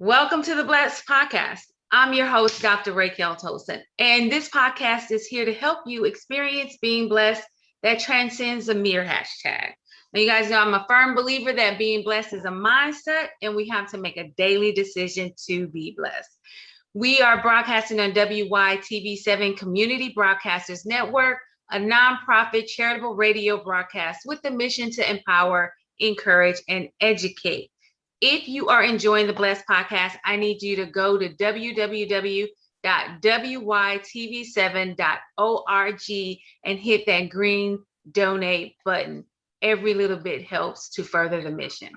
Welcome to the Blessed Podcast. I'm your host, Dr. Raquel Tolson, and this podcast is here to help you experience being blessed that transcends a mere hashtag. Now, you guys know I'm a firm believer that being blessed is a mindset, and we have to make a daily decision to be blessed. We are broadcasting on WYTV7 Community Broadcasters Network, a nonprofit charitable radio broadcast with the mission to empower, encourage, and educate. If you are enjoying the Blessed Podcast, I need you to go to www.wytv7.org and hit that green donate button. Every little bit helps to further the mission.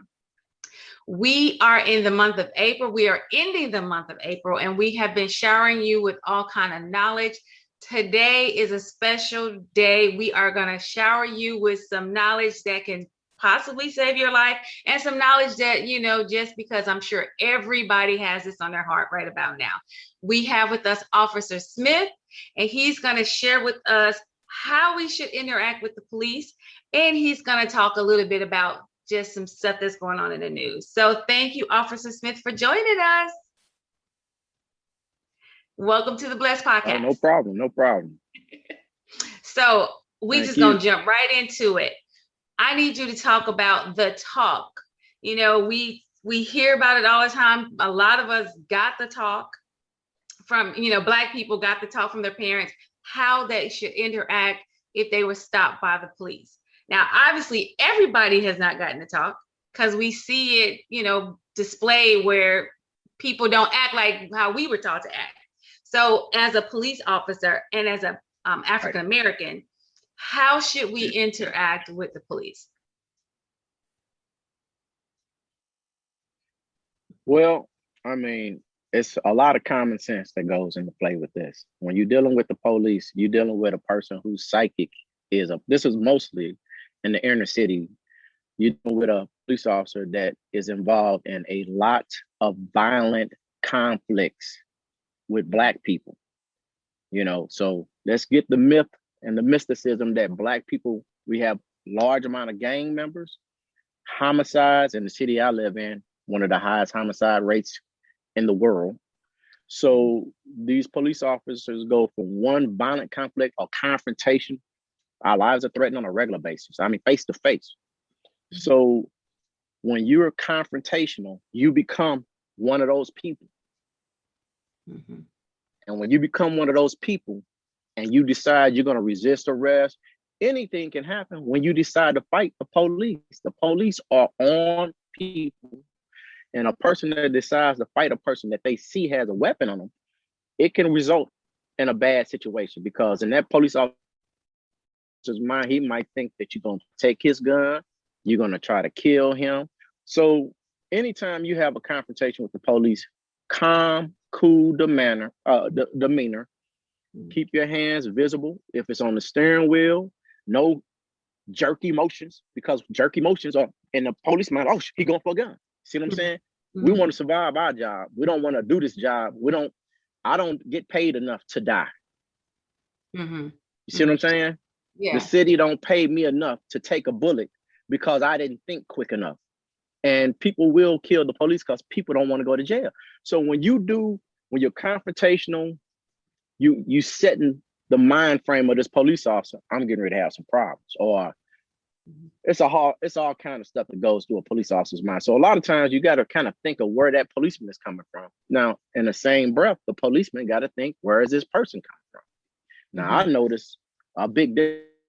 We are in the month of April. We are ending the month of April, and we have been showering you with all kind of knowledge. Today is a special day. We are going to shower you with some knowledge that can possibly save your life, and some knowledge that, just because I'm sure everybody has this on their heart right about now. We have with us Officer Smith, and he's going to share with us how we should interact with the police, and he's going to talk a little bit about just some stuff that's going on in the news. So thank you, Officer Smith, for joining us. Welcome to the Blessed Podcast. No problem. So we just going to jump right into it. I need you to talk about the talk. We hear about it all the time. A lot of us got the talk from, Black people got the talk from their parents, how they should interact if they were stopped by the police. Now, obviously, everybody has not gotten the talk because we see it, displayed where people don't act like how we were taught to act. So as a police officer and as a African-American, how should we interact with the police? Well, it's a lot of common sense that goes into play with this. When you're dealing with the police, you're dealing with a person whose psychic this is mostly in the inner city. You're dealing with a police officer that is involved in a lot of violent conflicts with Black people. So let's get the myth and the mysticism that Black people, we have large amount of gang members, homicides in the city I live in, one of the highest homicide rates in the world. So these police officers go from one violent conflict or confrontation. Our lives are threatened on a regular basis. Face to face. So when you're confrontational, you become one of those people. Mm-hmm. And when you become one of those people, and you decide you're going to resist arrest, anything can happen when you decide to fight the police. The police are on people, and a person that decides to fight a person that they see has a weapon on them, it can result in a bad situation, because in that police officer's mind, he might think that you're going to take his gun, you're going to try to kill him. So anytime you have a confrontation with the police, calm, cool demeanor, keep your hands visible. If it's on the steering wheel, no jerky motions, because jerky motions are in the police mind. Oh, he going for a gun. See what I'm saying? Mm-hmm. We want to survive our job. We don't want to do this job. I don't get paid enough to die. Mm-hmm. You see what I'm saying? Yeah. The city don't pay me enough to take a bullet because I didn't think quick enough. And people will kill the police because people don't want to go to jail. So when you're confrontational, you setting the mind frame of this police officer, I'm getting ready to have some problems. Or it's all kind of stuff that goes through a police officer's mind. So a lot of times you got to kind of think of where that policeman is coming from. Now, in the same breath, the policeman got to think, where is this person coming from? Now, I notice a big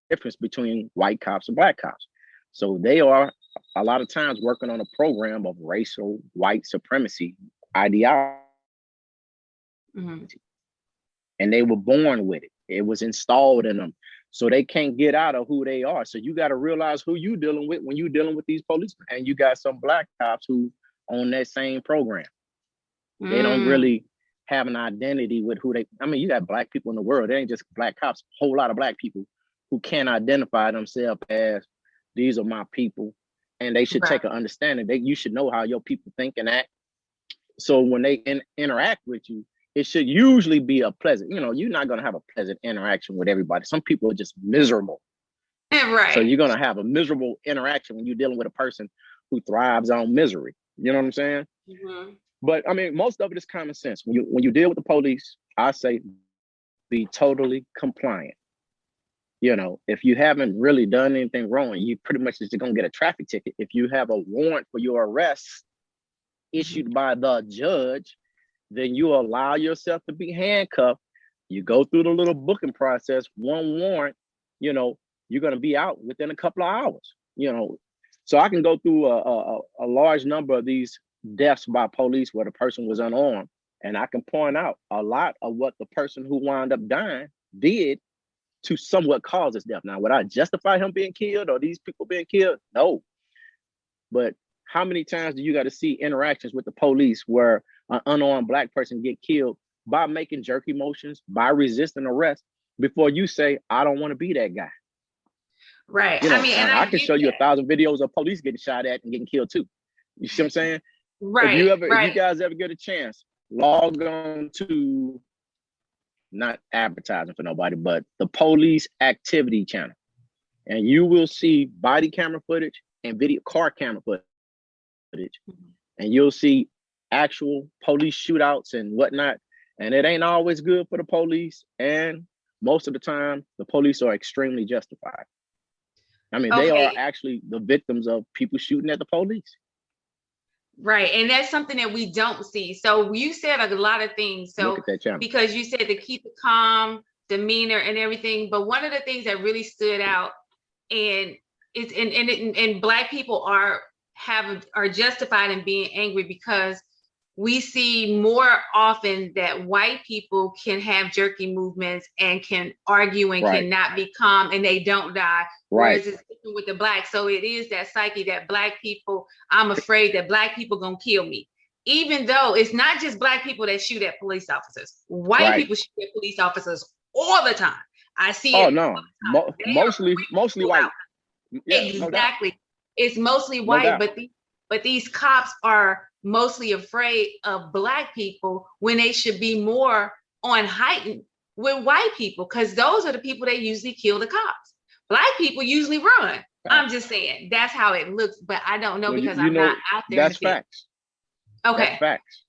difference between white cops and Black cops. So they are a lot of times working on a program of racial white supremacy ideology. Mm-hmm. And they were born with it. It was installed in them. So they can't get out of who they are. So you got to realize who you dealing with when you're dealing with these policemen. And you got some Black cops who own that same program. They don't really have an identity with who they, you got Black people in the world. They ain't just Black cops, a whole lot of Black people who can't identify themselves as, these are my people. And they should take an understanding that you should know how your people think and act. So when they interact with you, it should usually be a pleasant, you're not going to have a pleasant interaction with everybody. Some people are just miserable. Right. So you're going to have a miserable interaction when you're dealing with a person who thrives on misery. You know what I'm saying? Mm-hmm. But I mean, most of it is common sense. When you deal with the police, I say be totally compliant. You know, if you haven't really done anything wrong, you pretty much just gonna get a traffic ticket. If you have a warrant for your arrest issued by the judge, then you allow yourself to be handcuffed. You go through the little booking process, one warrant, you know, you're gonna be out within a couple of hours. You know, so I can go through a large number of these deaths by police where the person was unarmed, and I can point out a lot of what the person who wound up dying did to somewhat cause his death. Now, would I justify him being killed or these people being killed? No. But how many times do you got to see interactions with the police where an unarmed Black person get killed by making jerky motions, by resisting arrest, before you say, I don't want to be that guy? Right. You know, I mean, and I can show you 1,000 videos of police getting shot at and getting killed too. You see what I'm saying? Right. If you guys ever get a chance, log on to, not advertising for nobody, but the Police Activity channel, and you will see body camera footage and video car camera footage, and you'll see actual police shootouts and whatnot. And it ain't always good for the police, and most of the time the police are extremely justified. I mean, they are actually the victims of people shooting at the police. Right. And that's something that we don't see. So you said a lot of things. So look at that channel. Because you said to keep it calm, demeanor and everything. But one of the things that really stood out, and it's and Black people are justified in being angry, because we see more often that white people can have jerky movements and can argue and cannot be calm, and they don't die. Whereas it's different with the Black. So it is that psyche that Black people, I'm afraid that Black people gonna kill me. Even though it's not just Black people that shoot at police officers. White people shoot at police officers all the time. I see it. No. Mostly white. Yeah, exactly. No, it's mostly white, but these cops are mostly afraid of Black people when they should be more on heightened with white people, because those are the people that usually kill the cops. Black people usually run. I'm just saying that's how it looks, but I don't know, because I'm not out there. That's facts. Okay. That's facts.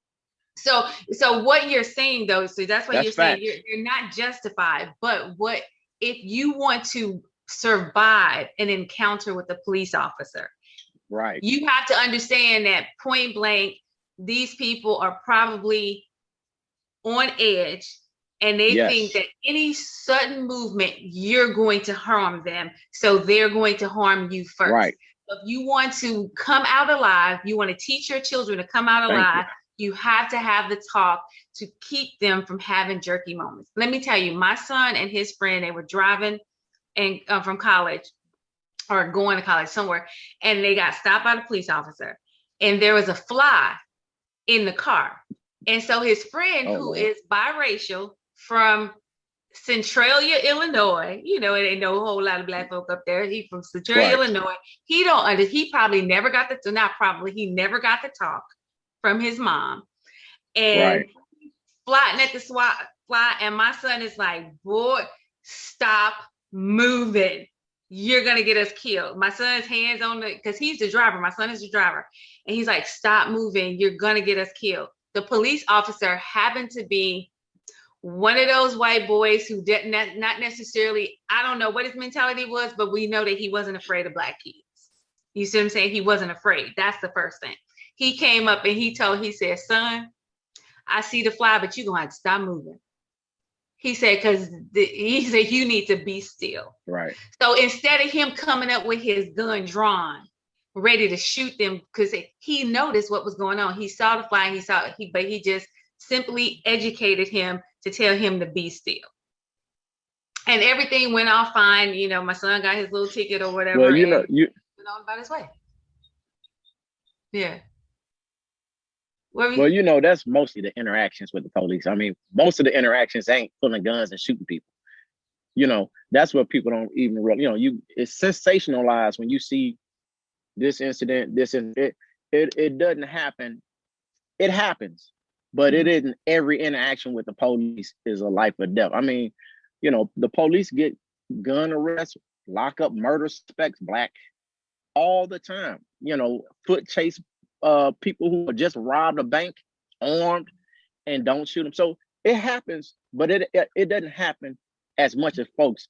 So what you're saying though, so that's what you're facts. saying. You're not justified, but what if you want to survive an encounter with a police officer? Right. You have to understand that point blank, these people are probably on edge, and they think that any sudden movement, you're going to harm them. So they're going to harm you first. Right. If you want to come out alive, you want to teach your children to come out alive, you have to have the talk to keep them from having jerky moments. Let me tell you, my son and his friend, they were driving and from college, or going to college somewhere, and they got stopped by the police officer, and there was a fly in the car. And so his friend, who is biracial from Centralia, Illinois, you know, it ain't no whole lot of Black folk up there. He from Centralia, Illinois. He probably never got he never got the talk from his mom. And plotting at the fly, and my son is like, boy, stop moving. You're going to get us killed. My son's hands on because he's the driver. My son is the driver. And he's like, stop moving. You're going to get us killed. The police officer happened to be one of those white boys who did not necessarily, I don't know what his mentality was, but we know that he wasn't afraid of Black kids. You see what I'm saying? He wasn't afraid. That's the first thing. He came up and he said, son, I see the fly, but you're going to have to stop moving. He said, he said, you need to be still. Right. So instead of him coming up with his gun drawn, ready to shoot them, because he noticed what was going on. He saw the fly, but he just simply educated him to tell him to be still. And everything went off fine. You know, my son got his little ticket or whatever. Well, went on about his way. Yeah. Well, you know, that's mostly the interactions with the police. I mean, most of the interactions ain't pulling guns and shooting people. You know, that's what people don't even really, you know, it's sensationalized when you see this incident, it doesn't happen. It happens, but it isn't every interaction with the police is a life or death. I mean, you know, the police get gun arrests, lock up murder suspects, Black, all the time. You know, foot chase people who just robbed a bank armed and don't shoot them. So it happens, but it doesn't happen as much as folks,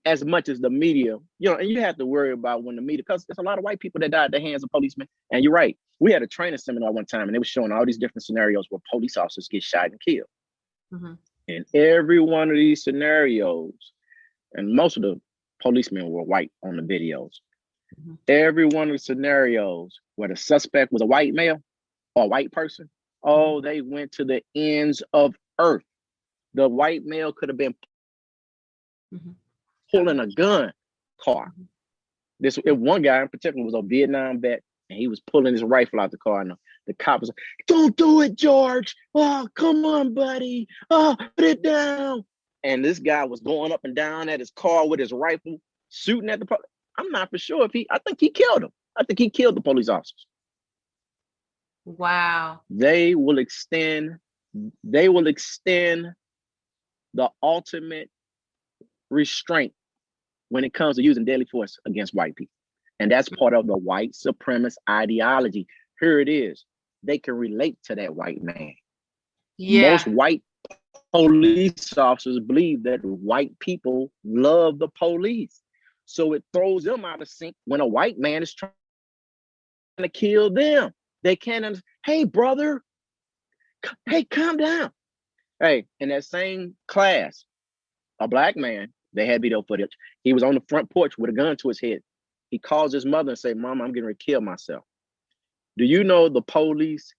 as much as the media, and you have to worry about when the media, because there's a lot of white people that died at the hands of policemen. And you're right. We had a training seminar one time and they were showing all these different scenarios where police officers get shot and killed. Mm-hmm. In every one of these scenarios, and most of the policemen were white on the videos. Mm-hmm. Every one of the scenarios where the suspect was a white male or a white person, they went to the ends of earth. The white male could have been pulling a gun car. This one guy in particular was a Vietnam vet, and he was pulling his rifle out the car, and the cop was like, "Don't do it, George. Oh, come on, buddy. Oh, put it down." And this guy was going up and down at his car with his rifle, shooting at the police. I'm not for sure I think he killed him. I think he killed the police officers. Wow. They will extend the ultimate restraint when it comes to using deadly force against white people. And that's part of the white supremacist ideology. Here it is. They can relate to that white man. Yeah. Most white police officers believe that white people love the police. So it throws them out of sync when a white man is trying to kill them. They can't understand. Hey, brother. Hey, calm down. Hey, in that same class, a black man, they had video footage. He was on the front porch with a gun to his head. He calls his mother and say, "Mom, I'm getting ready to kill myself." Do you know the police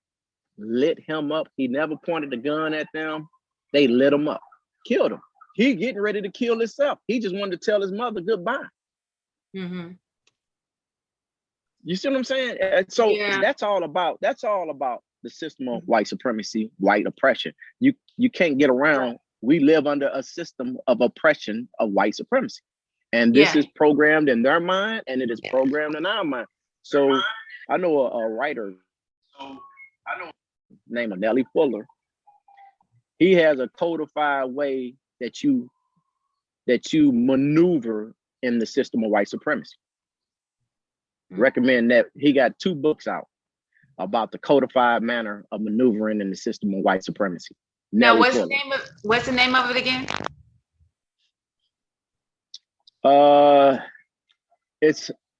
lit him up? He never pointed the gun at them. They lit him up, killed him. He getting ready to kill himself. He just wanted to tell his mother goodbye. Mm-hmm. You see what I'm saying? So that's all about the system of white supremacy, white oppression. You can't get around. We live under a system of oppression of white supremacy. And this is programmed in their mind, and it is programmed in our mind. So I know a writer named Nellie Fuller. He has a codified way that you maneuver in the system of white supremacy. Recommend that. He got 2 books out about the codified manner of maneuvering in the system of white supremacy. Now, what's the name of it again?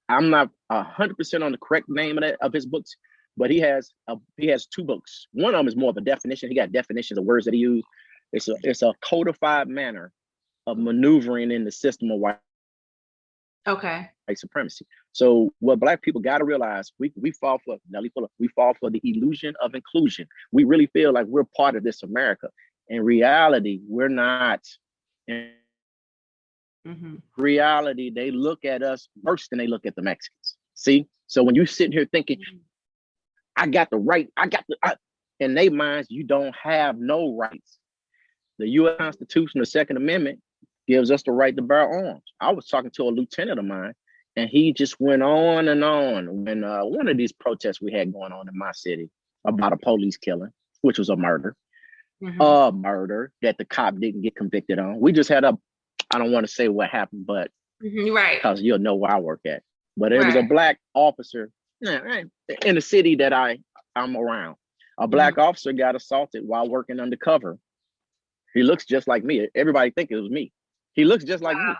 I'm not 100% on the correct name of his books, but he has 2 books. One of them is more of a definition. He got definitions of words that he used. It's a codified manner of maneuvering in the system of white supremacy. So what Black people got to realize, we fall for Nellie Fuller. We fall for the illusion of inclusion. We really feel like we're part of this America. In reality, we're not. In reality, they look at us worse than they look at the Mexicans. See? So when you're sitting here thinking, I got the right, in their minds, you don't have no rights. The U.S. Constitution, the Second Amendment, gives us the right to bear arms. I was talking to a lieutenant of mine, and he just went on and on when one of these protests we had going on in my city about a police killing, which was a murder. A murder that the cop didn't get convicted on. We just had I don't want to say what happened, but because you'll know where I work at. But it was a Black officer in the city that I'm around. A Black officer got assaulted while working undercover. He looks just like me. Everybody think it was me. He looks just like me.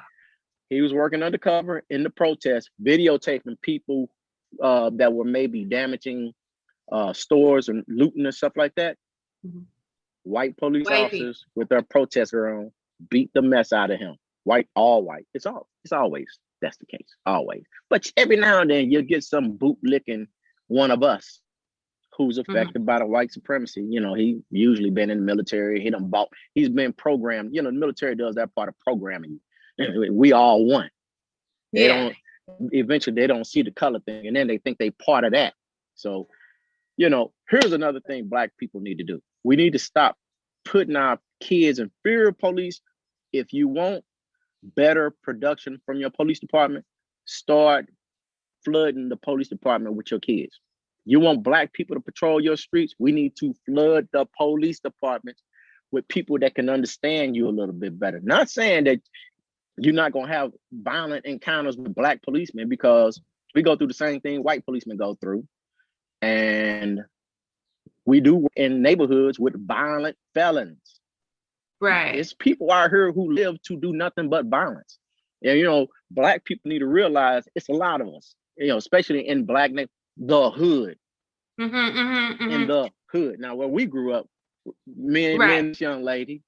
He was working undercover in the protest, videotaping people that were maybe damaging stores and looting and stuff like that. White police officers with their protester on beat the mess out of him. All white. It's always that's the case. Always. But every now and then you'll get some bootlicking one of us who's affected by the white supremacy. You know, he usually been in the military. He's been programmed. You know, the military does that part of programming. We all one. Eventually they don't see the color thing, and then they think they part of that. So, you know, here's another thing Black people need to do. We need to stop putting our kids in fear of police. If you want better production from your police department, start flooding the police department with your kids. You want Black people to patrol your streets? We need to flood the police departments with people that can understand you a little bit better. Not saying that you're not going to have violent encounters with Black policemen, because we go through the same thing white policemen go through. And We do in neighborhoods with violent felons. Right. It's people out here who live to do nothing but violence. And, you know, Black people need to realize it's a lot of us, you know, especially in the hood, in the hood. Now, where we grew up, me and this young lady,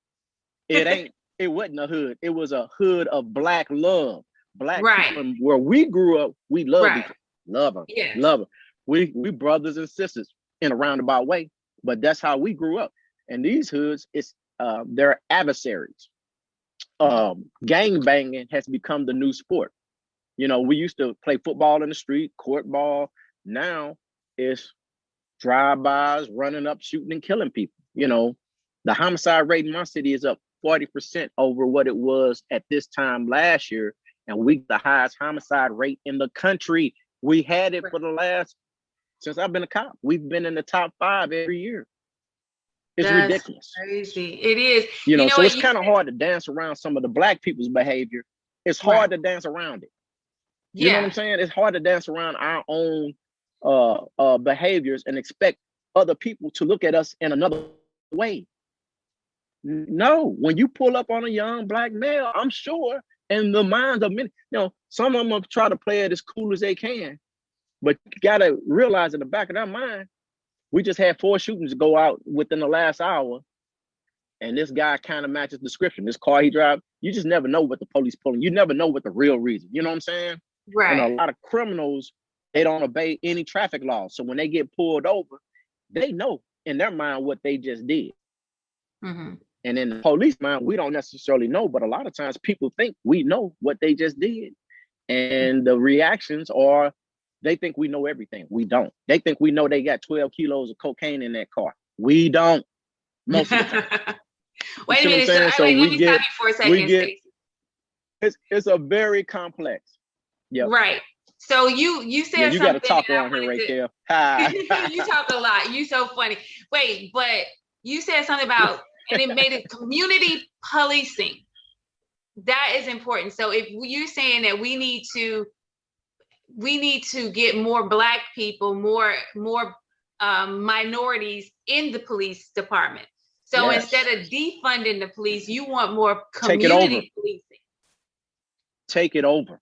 it wasn't a hood. It was a hood of Black love. Black people, where we grew up, we love each other. Love them. Yes. Love them. We brothers and sisters in a roundabout way, but that's how we grew up. And these hoods, they're adversaries. Gang banging has become the new sport. You know, we used to play football in the street, court ball. Now it's drive-bys, running up, shooting and killing people. You know, the homicide rate in my city is up 40% over what it was at this time last year. And we the highest homicide rate in the country. We had it for the last, since I've been a cop. We've been in the top 5 every year. It's ridiculous. Crazy. It is. You know, so it's kind of hard to dance around some of the Black people's behavior. It's hard to dance around it. You know what I'm saying? It's hard to dance around our own behaviors and expect other people to look at us in another way. No, when you pull up on a young Black male, I'm sure in the minds of many, you know, some of them will try to play it as cool as they can, but you gotta realize in the back of their mind, we just had 4 shootings go out within the last hour, and this guy kind of matches the description. This car he drives, you just never know what the police pulling. You never know what the real reason. You know what I'm saying? Right. And a lot of criminals, they don't obey any traffic laws. So when they get pulled over, they know in their mind what they just did. Mm-hmm. And in the police mind, we don't necessarily know, but a lot of times people think we know what they just did. And the reactions are, they think we know everything. We don't. They think we know they got 12 kilos of cocaine in that car. We don't. Most of the time. Wait a minute. So let me stop you for a second. It's a very complex. Yeah. Right. So you said you something. You got to talk around here, Raquel. Hi. You talk a lot. You so funny. Wait, but you said something about, and it made it community policing. That is important. So if you're saying that we need to get more Black people, more minorities in the police department. So instead of defunding the police, you want more community policing. Take it over.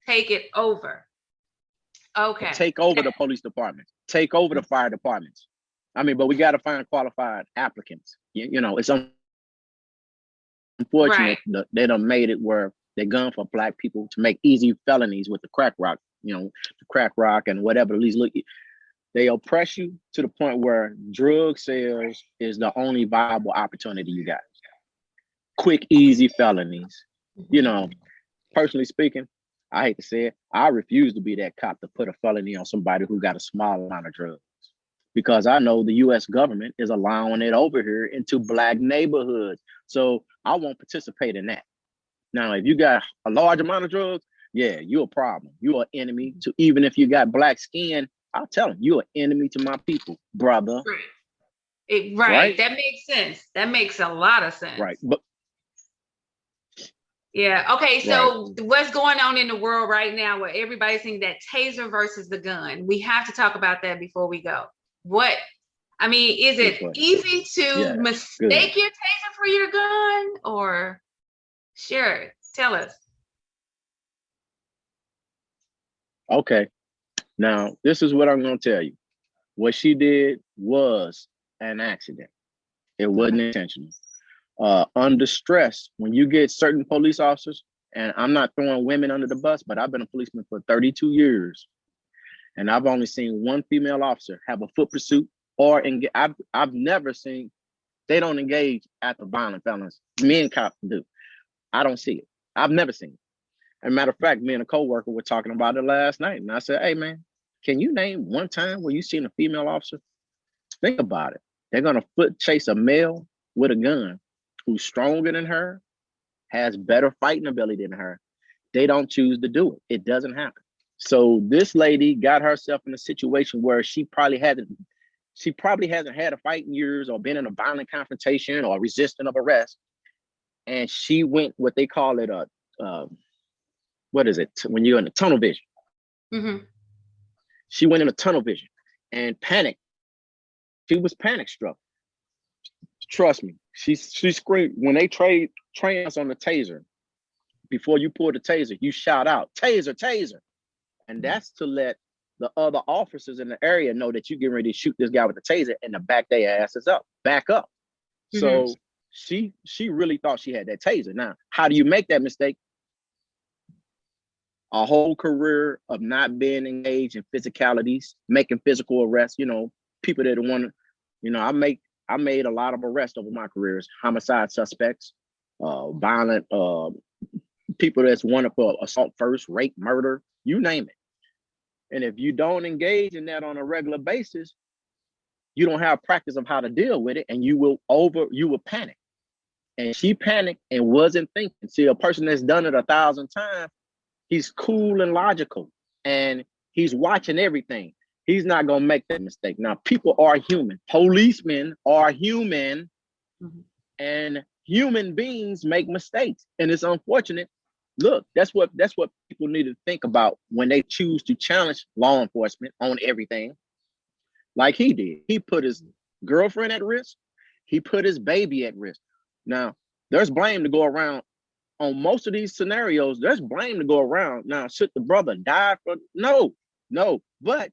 Take it over. Okay. Take over the police department. Take over the fire departments. I mean, but we got to find qualified applicants. You know, it's unfortunate that they done made it where they're gun for Black people to make easy felonies with the crack rock, you know, the crack rock and whatever. At least look, they oppress you to the point where drug sales is the only viable opportunity you got. Quick, easy felonies. You know, personally speaking, I hate to say it, I refuse to be that cop to put a felony on somebody who got a small amount of drugs, because I know the U.S. government is allowing it over here into Black neighborhoods. So I won't participate in that. Now, if you got a large amount of drugs, yeah, you're a problem. You're an enemy to, even if you got Black skin, I'll tell them you're an enemy to my people, brother. Right. That makes sense. That makes a lot of sense. Right. But yeah. Okay. So what's going on in the world right now where everybody's saying that taser versus the gun? We have to talk about that before we go. Is it easy to mistake your taser for your gun, or share it? Tell us. Okay. Now, this is what I'm going to tell you. What she did was an accident. It wasn't intentional. Under stress, when you get certain police officers, and I'm not throwing women under the bus, but I've been a policeman for 32 years, and I've only seen one female officer have a foot pursuit or I've never seen, they don't engage after violent felons. Men cops do. I don't see it. I've never seen it. As a matter of fact, me and a coworker were talking about it last night, and I said, hey man, can you name one time where you seen a female officer? Think about it. They're gonna foot chase a male with a gun who's stronger than her, has better fighting ability than her. They don't choose to do it. It doesn't happen. So this lady got herself in a situation where she probably hasn't had a fight in years or been in a violent confrontation or resisting of arrest. And she went what they call it what is it when you're in a tunnel vision? Mm-hmm. She went in a tunnel vision and panicked She was panic struck. Trust me. She screamed when they train us on the taser. Before you pull the taser, you shout out, "Taser, taser." And that's to let the other officers in the area know that you're getting ready to shoot this guy with the taser and to back their asses up, back up. So she really thought she had that taser. Now, how do you make that mistake? A whole career of not being engaged in physicalities, making physical arrests, people that want to, I made a lot of arrests over my careers, homicide suspects, violent, people that's wanted for assault first, rape, murder, you name it. And if you don't engage in that on a regular basis, you don't have practice of how to deal with it, and you will panic. And she panicked and wasn't thinking. See, a person that's done it 1,000 times, he's cool and logical, and he's watching everything. He's not gonna make that mistake. Now, people are human. Policemen are human, and human beings make mistakes, and it's unfortunate. Look, that's what people need to think about when they choose to challenge law enforcement on everything. Like he did. He put his girlfriend at risk. He put his baby at risk. Now, there's blame to go around on most of these scenarios. There's blame to go around. Now, should the brother die for? No. But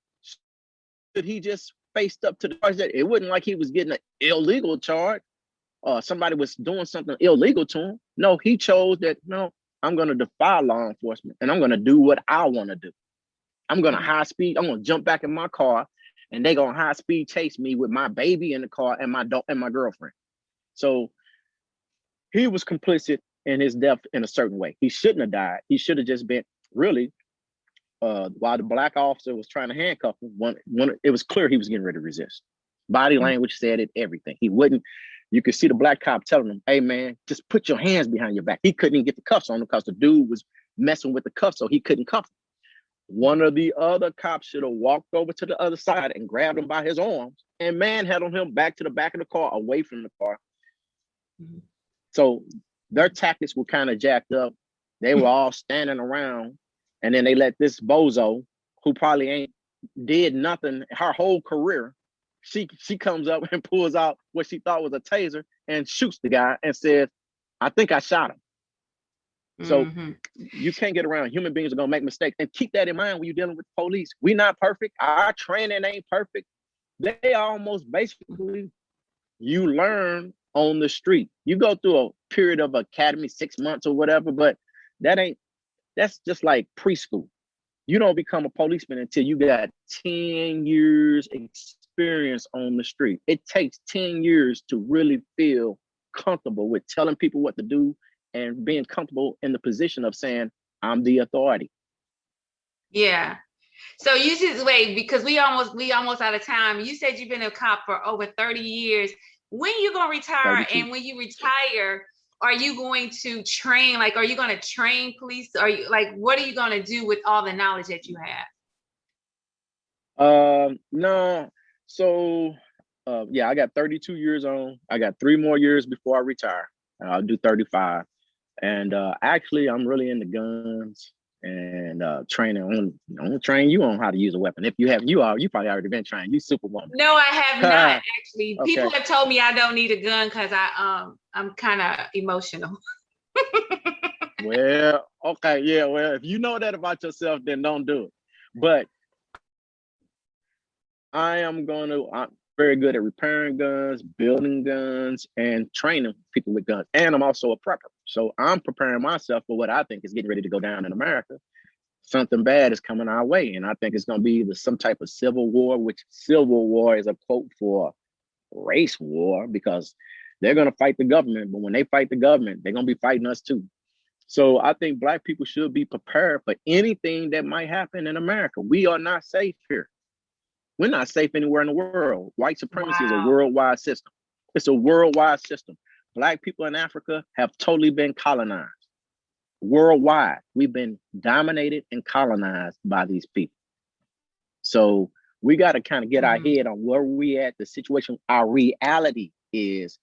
should he just faced up to the charge? That it wasn't like he was getting an illegal charge. Somebody was doing something illegal to him. No, he chose that. No, I'm going to defy law enforcement, and I'm going to do what I want to do. I'm going to high speed. I'm going to jump back in my car, and they're going to high speed chase me with my baby in the car and my girlfriend. So he was complicit in his death in a certain way. He shouldn't have died. He should have just been really, while the black officer was trying to handcuff him, it was clear he was getting ready to resist. Body language said it, everything. He wouldn't. You could see the black cop telling him, "Hey man, just put your hands behind your back." He couldn't even get the cuffs on him because the dude was messing with the cuffs, so he couldn't cuff him. One of the other cops should have walked over to the other side and grabbed him by his arms and manhandled him back to the back of the car, away from the car. So their tactics were kind of jacked up. They were all standing around, and then they let this bozo, who probably ain't did nothing her whole career, she comes up and pulls out what she thought was a taser and shoots the guy and says, "I think I shot him." So you can't get around. Human beings are gonna make mistakes, and keep that in mind when you're dealing with police. We're not perfect. Our training ain't perfect. They almost basically, you learn on the street. You go through a period of academy, 6 months or whatever, but that's just like preschool. You don't become a policeman until you got 10 years experience on the street. It takes 10 years to really feel comfortable with telling people what to do and being comfortable in the position of saying, "I'm the authority." Yeah. So you just wait, because we almost out of time. You said you've been a cop for over 30 years. When you gonna retire? 32. And when you retire, are you going to train? Like, are you going to train police? Are you what are you going to do with all the knowledge that you have? No. So, I got 32 years on. I got 3 more years before I retire. I'll do 35. And actually, I'm really into guns and training. I'm gonna train you on how to use a weapon. If you have, you probably already been trained. You Superwoman. No, I have not actually. Okay. People have told me I don't need a gun because I'm kind of emotional. Well, okay, yeah. Well, if you know that about yourself, then don't do it. But I'm very good at repairing guns, building guns, and training people with guns. And I'm also a prepper. So I'm preparing myself for what I think is getting ready to go down in America. Something bad is coming our way. And I think it's going to be some type of civil war, which civil war is a quote for race war, because they're going to fight the government. But when they fight the government, they're going to be fighting us too. So I think Black people should be prepared for anything that might happen in America. We are not safe here. We're not safe anywhere in the world. White supremacy is a worldwide system. It's a worldwide system. Black people in Africa have totally been colonized. Worldwide, we've been dominated and colonized by these people. So we got to kind of get our head on where we at, the situation. Our reality is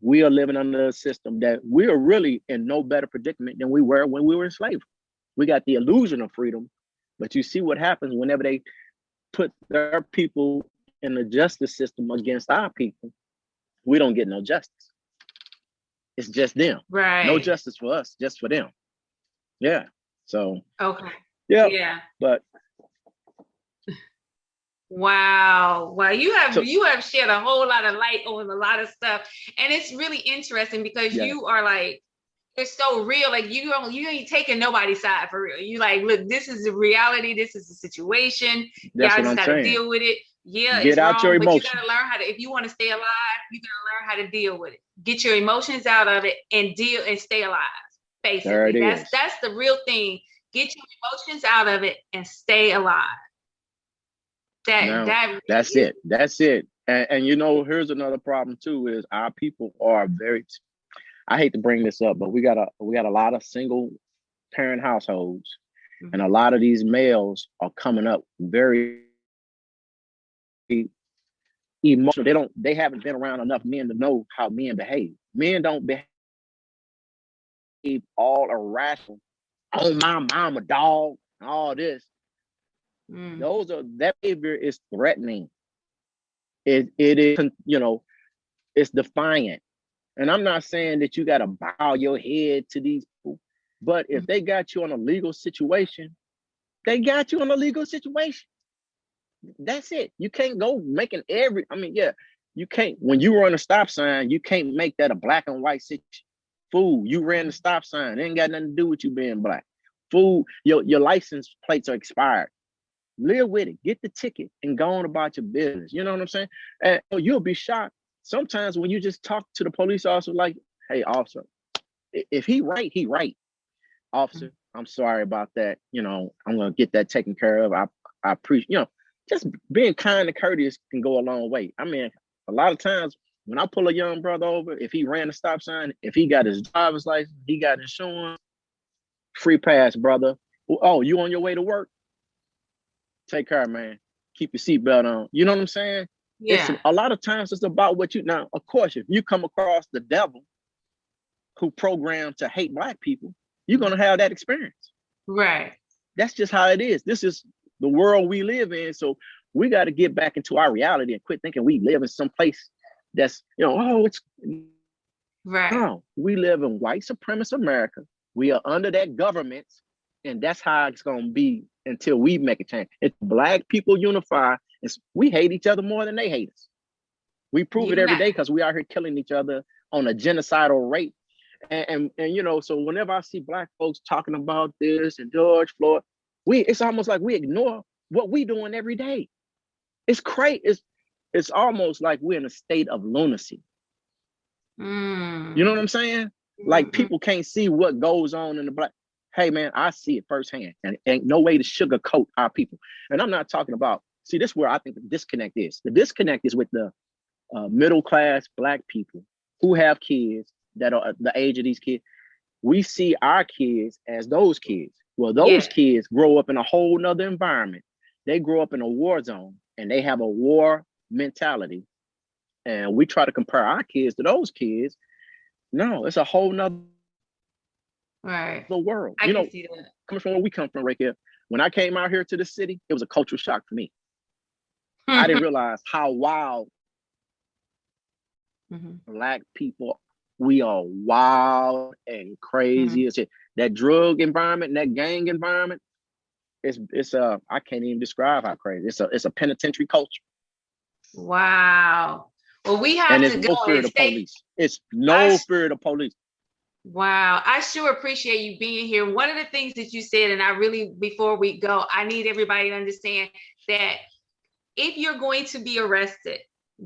we are living under a system that we are really in no better predicament than we were when we were in slavery. We got the illusion of freedom, but you see what happens whenever they put their people in the justice system against our people, we don't get no justice. It's just them. Right. No justice for us, just for them. Yeah. So. Okay. Yeah. But. Wow. You have shed a whole lot of light on a lot of stuff, and it's really interesting because you are like, it's so real. Like you ain't taking nobody's side for real. You like, look, this is the reality. This is the situation. That's Y'all just got to deal with it. Yeah, get out your emotions. But you got to learn how to. If you want to stay alive, you got to learn how to deal with it. Get your emotions out of it and deal and stay alive. Basically, that's the real thing. Get your emotions out of it and stay alive. That's it. And you know, here's another problem too, is our people are very, I hate to bring this up, but we got a lot of single parent households, mm-hmm. and a lot of these males are coming up very emotional. They haven't been around enough men to know how men behave. Men don't behave all irrational. Oh, my mama, dog, and all this. That behavior is threatening. It is, you know, it's defiant. And I'm not saying that you got to bow your head to these people, but if they got you on a legal situation, they got you on a legal situation. That's it. You can't go making you can't, when you run a stop sign, you can't make that a black and white situation. Fool, you ran the stop sign. It ain't got nothing to do with you being black. Fool, your license plates are expired. Live with it. Get the ticket and go on about your business. You know what I'm saying? And you'll be shocked sometimes when you just talk to the police officer like, hey, officer, if he right, he right. Officer, I'm sorry about that. You know, I'm going to get that taken care of. I appreciate, you know, just being kind and courteous can go a long way. I mean, a lot of times when I pull a young brother over, if he ran a stop sign, if he got his driver's license, he got insurance, free pass, brother. Oh, you on your way to work? Take care, man. Keep your seatbelt on. You know what I'm saying? Yeah. A lot of times it's about what you, now, of course, if you come across the devil who programmed to hate black people, you're going to have that experience. Right. That's just how it is. This is the world we live in. So we got to get back into our reality and quit thinking we live in some place that's, you know, it's right. No, we live in white supremacist America. We are under that government, and that's how it's going to be until we make a change. If black people unify, we hate each other more than they hate us. We prove it every day because we out here killing each other on a genocidal rate. And you know, so whenever I see black folks talking about this and George Floyd, it's almost like we ignore what we doing every day. It's crazy. It's almost like we're in a state of lunacy. You know what I'm saying? Mm-hmm. Like people can't see what goes on in the black. Hey man, I see it firsthand, and ain't no way to sugarcoat our people. And I'm not talking about, see, this is where I think the disconnect is. The disconnect is with the middle class black people who have kids that are the age of these kids. We see our kids as those kids. Well, those kids grow up in a whole nother environment. They grow up in a war zone and they have a war mentality. And we try to compare our kids to those kids. No, it's a whole nother the world. I can see that. Coming from where we come from right here. When I came out here to the city, it was a cultural shock for me. I didn't realize how wild black people, we are wild and crazy. That drug environment, that gang environment, it's I can't even describe how crazy. It's a penitentiary culture. Wow. Well, we have to go and stay. It's no fear of police. Wow. I sure appreciate you being here. One of the things that you said, and I really, before we go, I need everybody to understand that if you're going to be arrested,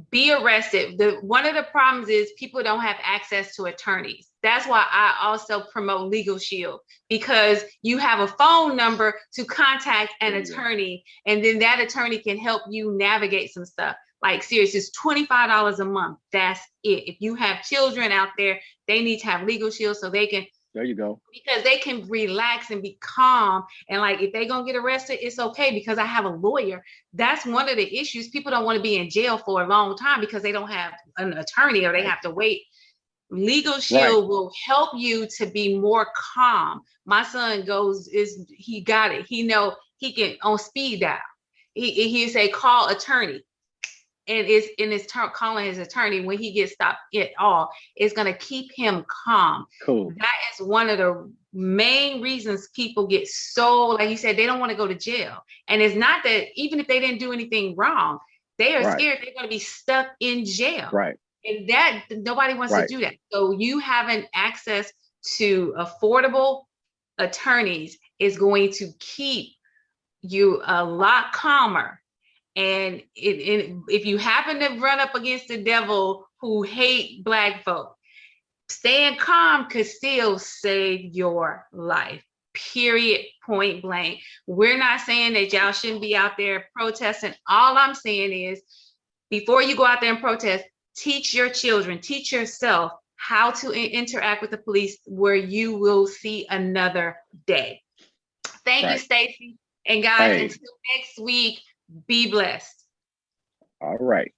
be arrested. One of the problems is people don't have access to attorneys. That's why I also promote Legal Shield, because you have a phone number to contact an attorney, and then that attorney can help you navigate some stuff. Like seriously, it's $25 a month. That's it. If you have children out there, they need to have Legal Shield so they can. There you go. Because they can relax and be calm. And like, if they're going to get arrested, it's okay because I have a lawyer. That's one of the issues. People don't want to be in jail for a long time because they don't have an attorney or they have to wait. Legal Shield will help you to be more calm. My son he got it. He know he can on speed dial. He say, call attorney. and is calling his attorney when he gets stopped at all, is going to keep him calm. Cool. That is one of the main reasons people get so, like you said, they don't want to go to jail. And it's not that even if they didn't do anything wrong, they are scared they're going to be stuck in jail. Right. And that nobody wants to do that. So you having access to affordable attorneys is going to keep you a lot calmer. And if you happen to run up against the devil who hate Black folk, staying calm could still save your life. Period. Point blank. We're not saying that y'all shouldn't be out there protesting. All I'm saying is, before you go out there and protest, teach your children, teach yourself how to interact with the police, where you will see another day. Thank you, Stacey. And guys, until next week, be blessed. All right.